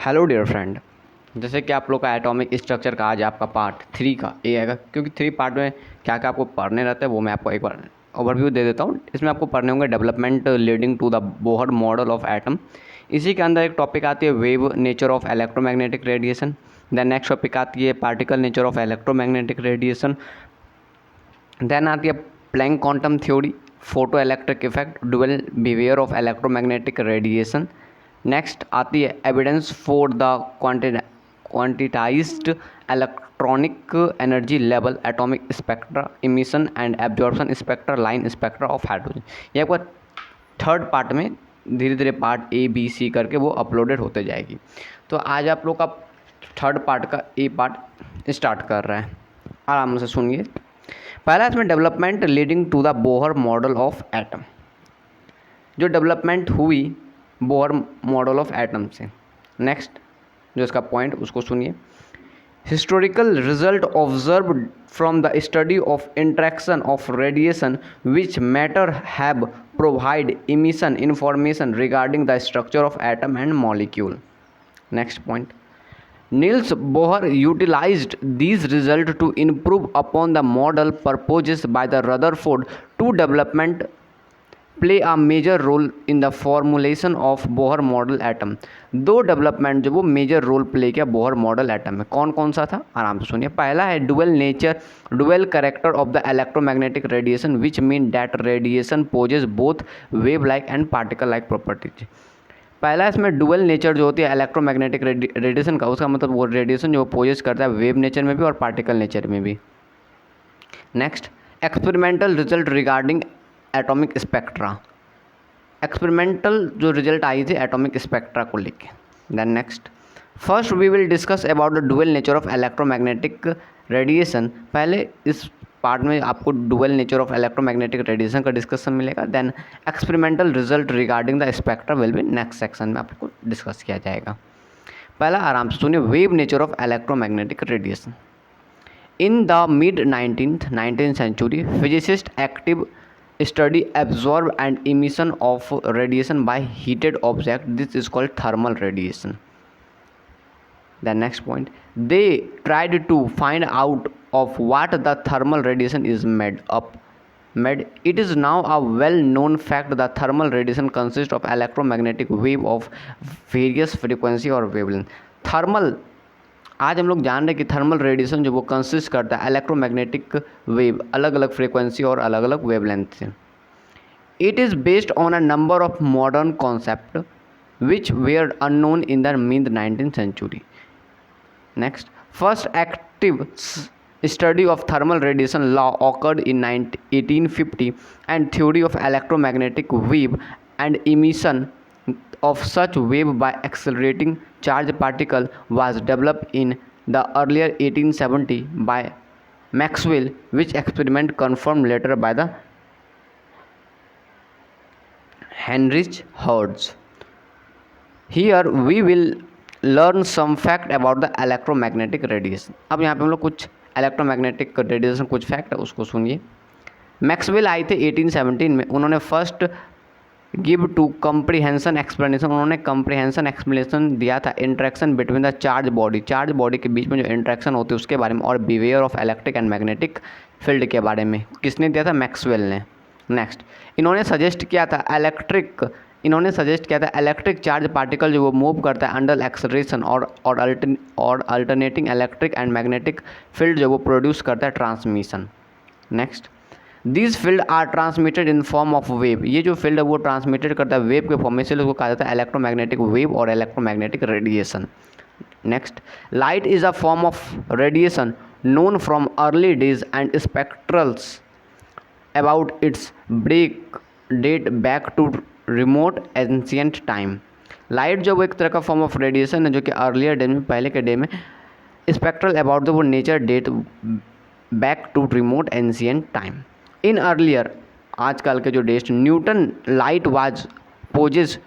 Hello dear friend. जैसे कि आप लोग का एटॉमिक स्ट्रक्चर का आज आपका पार्ट 3 का ए आएगा, क्योंकि 3 पार्ट में क्या क्या आपको पढ़ने रहता है वो मैं आपको एक बार ओवरव्यू दे देता हूँ। इसमें आपको पढ़ने होंगे development leading to the Bohr model of atom. इसी के अंदर एक टॉपिक आती है wave nature of electromagnetic radiation. Then next topic आती है particle nature of electromagnetic radiation. Then आती है Planck quantum theory, photoelectric effect, dual behaviour of electromagnetic radiation. Next आती है evidence for the quantised electronic energy level, atomic spectra, emission and absorption spectra, line spectra of hydrogen. ये आपका third part में धीरे धीरे part A B C करके वो uploaded होते जाएगी। तो आज आप लोग का थर्ड पार्ट का ए पार्ट स्टार्ट कर रहे हैं, आराम से सुनिए। पहला इसमें development leading to the Bohr model of atom, जो डेवलपमेंट हुई बोहर मॉडल ऑफ एटम से। नेक्स्ट जो इसका पॉइंट उसको सुनिए। Historical result observed from the study of interaction of radiation which matter have provide emission information regarding the structure of atom and molecule. Next point, Niels Bohr utilized these results to improve upon the model proposed by the Rutherford. Two development play a major role in the formulation of Bohr model atom. दो development जो वो major role play किया Bohr model atom में, कौन कौन सा था आराम से सुनिए। पहला है dual character of the electromagnetic radiation which mean that radiation possess both wave like and particle like properties. पहला इसमें डुअल नेचर जो होती है इलेक्ट्रोमैग्नेटिक रेडिएशन का, उसका मतलब वो रेडिएशन जो पोजेस करता है वेव नेचर में भी और पार्टिकल नेचर में भी। Next, experimental result regarding atomic spectra, experimental जो रिजल्ट आई थी एटॉमिक स्पेक्ट्रा को लेके। Then next, first we will discuss about the dual nature of electromagnetic radiation. पहले इस पार्ट में आपको dual nature of electromagnetic radiation का डिस्कशन मिलेगा। Then experimental result regarding the spectra will be next section में आपको डिस्कस किया जाएगा। पहला आराम से सुनिए, wave nature of electromagnetic radiation. In the mid 19th century, physicists active study absorb and emission of radiation by heated object. This is called thermal radiation. The next point, they tried to find out of what the thermal radiation is made. It is now a well-known fact that thermal radiation consists of electromagnetic wave of various frequency और wavelength. Thermal, आज हम लोग जान रहे हैं कि thermal radiation जो वो कंसिस्ट करता है इलेक्ट्रोमैग्नेटिक वेव, अलग अलग फ्रीक्वेंसी और अलग अलग वेवलेंथ से। It is based on a number of modern concept which were unknown in the mid 19th century. Next, first active study of thermal radiation law occurred in 1850 and theory of electromagnetic wave and emission of such wave by accelerating charged particle was developed in the earlier 1870 by Maxwell, which experiment confirmed later by the Heinrich Hertz. Here we will learn some fact about the electromagnetic radiation. अब यहाँ पे हम लोग कुछ electromagnetic radiation कुछ fact है उसको सुनिए। मैक्सवेल आए थे 1817 में, उन्होंने first give to comprehension explanation, उन्होंने कम्प्रीहेंशन एक्सप्लेनेशन दिया था interaction between the charge body के बीच में जो इंट्रैक्शन होती है उसके बारे में, और behaviour of electric and magnetic field के बारे में। किसने दिया था? मैक्सवेल ने। नेक्स्ट, इन्होंने सजेस्ट किया था इलेक्ट्रिक चार्ज पार्टिकल जो वो मूव करता है अंडर एक्सेलरेशन और alternating electric and magnetic field जो वो प्रोड्यूस करता है transmission. Next, this field are transmitted in form of wave, ये जो फील्ड है वो ट्रांसमिटेड करता है वेव के फॉर्म में, इसलिए उसको कहा जाता है इलेक्ट्रोमैग्नेटिक वेव और electromagnetic radiation. Next, light is a form of radiation known from early days and spectrals about its break date back to remote ancient time. Light जो वो एक तरह का फॉर्म ऑफ रेडिएशन है जो कि अर्लियर डे में, पहले के डे में, स्पेक्ट्रल अबाउट द वो nature date back to remote ancient time. In earlier, आजकल के जो date, Newton light was possess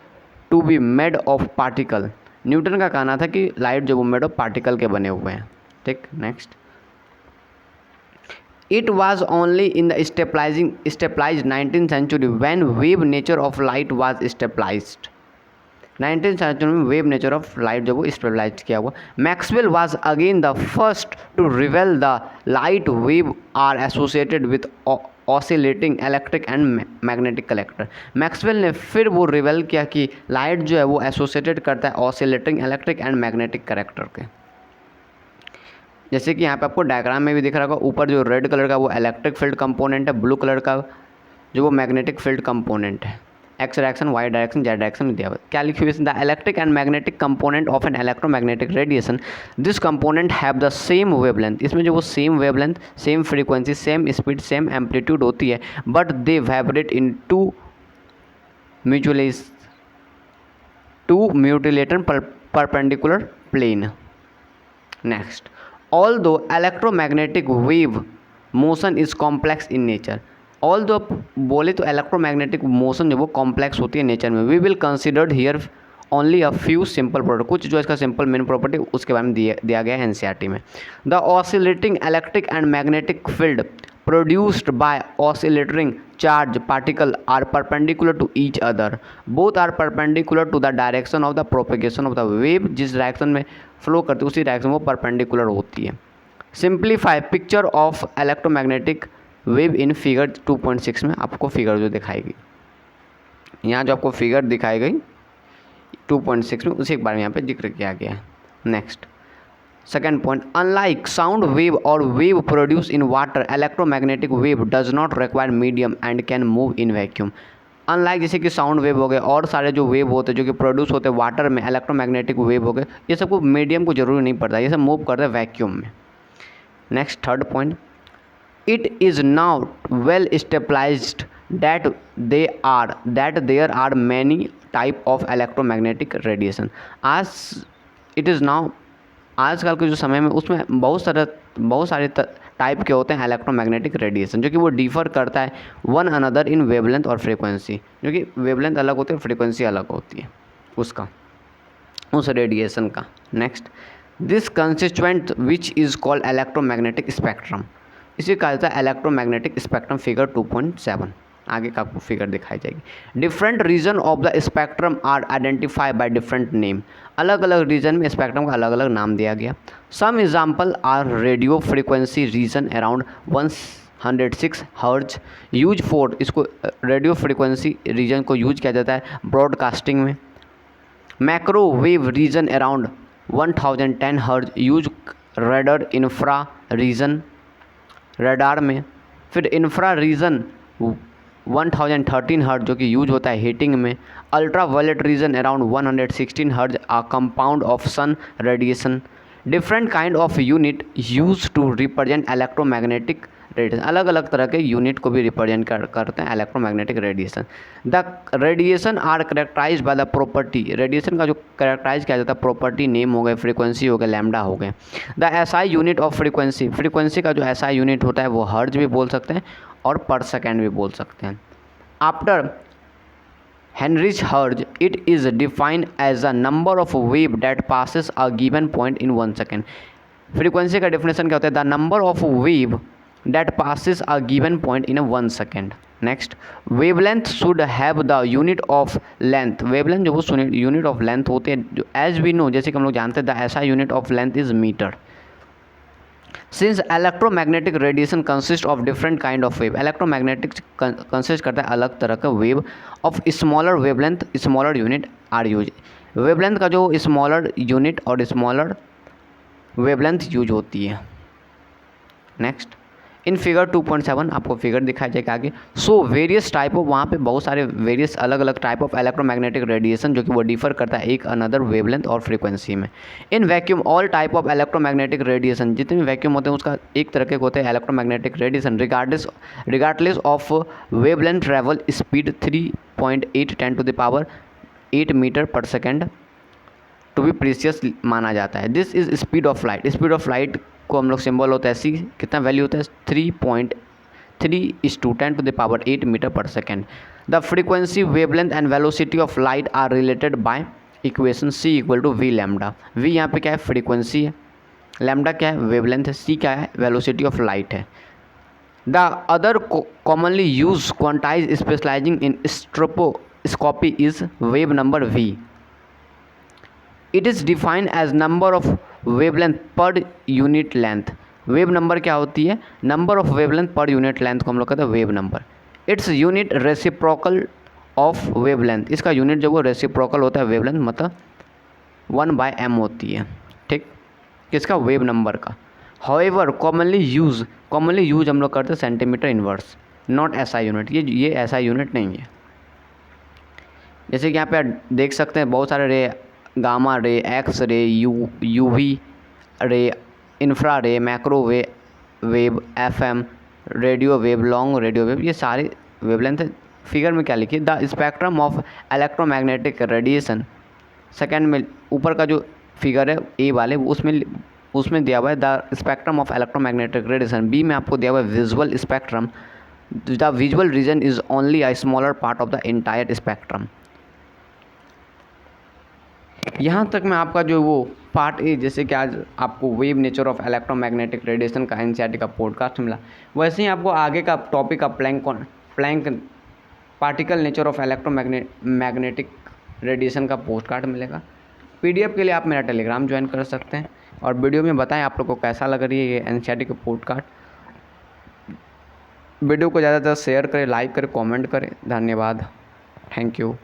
to be made of particle. Newton का कहना था कि लाइट जो वो मेड ऑफ पार्टिकल के बने हुए हैं। ठीक, next, It was only in the stabilized 19th century when wave nature of light was stabilized. 19th century में वेव नेचर ऑफ लाइट जो वो स्टेबलाइज किया हुआ। Maxwell was again the first to reveal the light wave are associated with oscillating electric and magnetic collector. Maxwell ने फिर वो रिवेल किया कि लाइट जो है वो एसोसिएटेड करता है oscillating electric and magnetic collector के। जैसे कि यहाँ पे आपको डायग्राम में भी दिख रहा होगा, ऊपर जो रेड कलर का वो इलेक्ट्रिक फील्ड कंपोनेंट है, ब्लू कलर का जो वो मैग्नेटिक फील्ड कंपोनेंट है। X direction, Y direction, Z direction में दिया हुआ। Calculation the electric and magnetic component of an electromagnetic radiation, this component have the same wavelength. इसमें जो वो same wavelength, same frequency, same speed, same amplitude होती है, but they vibrate in two mutilator perpendicular plane. Next, although electromagnetic wave motion is complex in nature. All दो बोले तो electromagnetic motion जो वो कॉम्प्लेक्स होती है नेचर में। We will considered here only a few simple property, कुछ जो इसका सिंपल मेन प्रॉपर्टी उसके बारे में दिया गया है एनसीईआरटी में। The oscillating electric and magnetic field produced by oscillating charge particle are perpendicular to each other, both are perpendicular to the direction of the propagation of the wave. जिस direction में flow करती है उसी direction वो perpendicular होती है। Simplify picture of electromagnetic wave in figure 2.6 में आपको फिगर जो दिखाई गई, यहाँ जो आपको फिगर दिखाई गई 2.6 में उसी के बारे में यहाँ पे जिक्र किया गया है। Next, second point, unlike sound wave और wave produce in water, electromagnetic wave does not require medium and can move in vacuum. Unlike जैसे कि साउंड वेव हो गए और सारे जो वेव होते हैं जो कि प्रोड्यूस होते हैं वाटर में, इलेक्ट्रोमैग्नेटिक वेव हो गए, ये सबको मीडियम को जरूरी नहीं पड़ता, ये सब मूव करते हैं वैक्यूम में। Next, third point, it is now well established that there are many type of electromagnetic radiation। आज it is now, आजकल के जो समय में उसमें बहुत सारे टाइप के होते हैं इलेक्ट्रोमैग्नेटिक रेडिएशन, जो कि वो डिफ़र करता है वन अनदर इन वेवलेंथ और फ्रीक्वेंसी, जो कि वेवलेंथ अलग होती है, फ्रीक्वेंसी अलग होती है उसका, उस रेडिएशन का। Next, this constituent which is called electromagnetic spectrum, इसे कहा जाता है इलेक्ट्रोमैग्नेटिक स्पेक्ट्रम। फिगर 2.7 आगे का आपको फिगर दिखाई जाएगी। Different region of the spectrum are identify by different name, अलग अलग रीजन में स्पेक्ट्रम का अलग अलग नाम दिया गया। Some example are radio frequency region around 106 hertz use for, इसको रेडियो फ्रीक्वेंसी रीजन को यूज किया जाता है ब्रॉडकास्टिंग में। Microwave region around 1010 hertz use radar infra region, radar में। फिर इंफ्रा रीजन 1013 हर्ट्ज जो कि यूज होता है हीटिंग में। Ultra violet region around 116 hertz a compound of sun radiation. Different kind of unit use to represent electromagnetic radiation, अलग अलग तरह के यूनिट को भी रिप्रेजेंट करते हैं electromagnetic radiation. The radiation are characterise by the property, radiation का जो करेक्टराइज किया जाता है प्रॉपर्टी, नेम हो गए, फ्रीक्वेंसी हो गए, लैम्डा हो गए। The SI unit of frequency, frequency का जो एसआई यूनिट होता है वो हर्ट्ज भी बोल सकते हैं और पर सेकेंड भी बोल सकते हैं। After Heinrich Hertz, it is defined as a number of wave that passes a given point in 1 second। Frequency का डेफिनेशन क्या होता है? The number of wave that passes a given point in a 1 second। Next, wavelength should have the unit of length, wavelength जो वो unit of length होते हैं, जो as we know, जैसे कि हम लोग जानते हैं द ऐसा unit of length is metre. Since electromagnetic radiation consist of different kind of wave, electromagnetic consist करता है अलग तरह का wave of smaller wavelength, smaller unit are use. Wavelength का जो स्मॉलर यूनिट और स्मॉलर वेवलेंथ यूज होती है। नेक्स्ट, इन फिगर 2.7 आपको फिगर दिखाई जाएगा आगे। सो वेरियस टाइप ऑफ, वहाँ पे बहुत सारे वेरियस अलग अलग टाइप ऑफ इलेक्ट्रोमैग्नेटिक रेडिएशन जो कि वो डिफर करता है एक अनदर वेवलेंथ और फ्रीक्वेंसी में। In vacuum all type of electromagnetic radiation, जितने भी वैक्यूम होते हैं उसका एक तरह के होते हैं electromagnetic radiation regardless of wavelength travel speed 3.8 10 to the power 8 metre पर सेकेंड टू बी प्रीसियस माना जाता है। This is speed of light, speed of light को हम लोग सिंबल होता है सी, कितना वैल्यू होता है 3.3 × 10⁸ मीटर पर second. The frequency, wavelength and velocity of light are related by equation C = V lambda. V यहाँ पे क्या है? फ्रीक्वेंसी है, लैम्डा क्या है? वेवलेंथ है, C क्या है? वेलोसिटी ऑफ लाइट है। The other commonly use quantise specialising in spectroscopy is wave number V। It is defined as number of wavelength per unit length. Wave number क्या होती है? Number of wavelength per unit length को हम लोग कहते हैं wave number. Its unit reciprocal of wavelength. इसका unit जो वो रेसिप्रोकल होता है वेवलेंथ, मतलब 1/m होती है, ठीक, किसका? वेव नंबर का। हाउएवर कॉमनली यूज हम लोग करते हैं centimetre inverse, not SI unit. ये एसआई यूनिट नहीं है। जैसे कि यहाँ पे देख सकते हैं बहुत सारे रे, gamma ray, X ray, UV ray, infra रे, wave, FM, radio wave, long radio wave, ये सारे वेवलेंथ है। फिगर में क्या लिखिए? The spectrum of electromagnetic radiation. Second में ऊपर का जो फिगर है ए वाले, उसमें दिया हुआ है the spectrum of electromagnetic radiation. B में आपको दिया हुआ है visual spectrum. The visual region is only a smaller part of the entire spectrum. यहाँ तक मैं आपका जो वो पार्ट ए, जैसे कि आज आपको wave nature of electromagnetic radiation का एनसीईआरटी का पॉडकास्ट मिला, वैसे ही आपको आगे का टॉपिक का Planck particle nature of electromagnetic radiation का पोस्टकार्ड मिलेगा। पीडीएफ के लिए आप मेरा टेलीग्राम ज्वाइन कर सकते हैं। और वीडियो में बताएं आप लोग को कैसा लग रही है ये एनसीईआरटी का पॉडकास्ट। वीडियो को ज़्यादातर शेयर करें, लाइक करें, कमेंट करें। धन्यवाद, थैंक यू।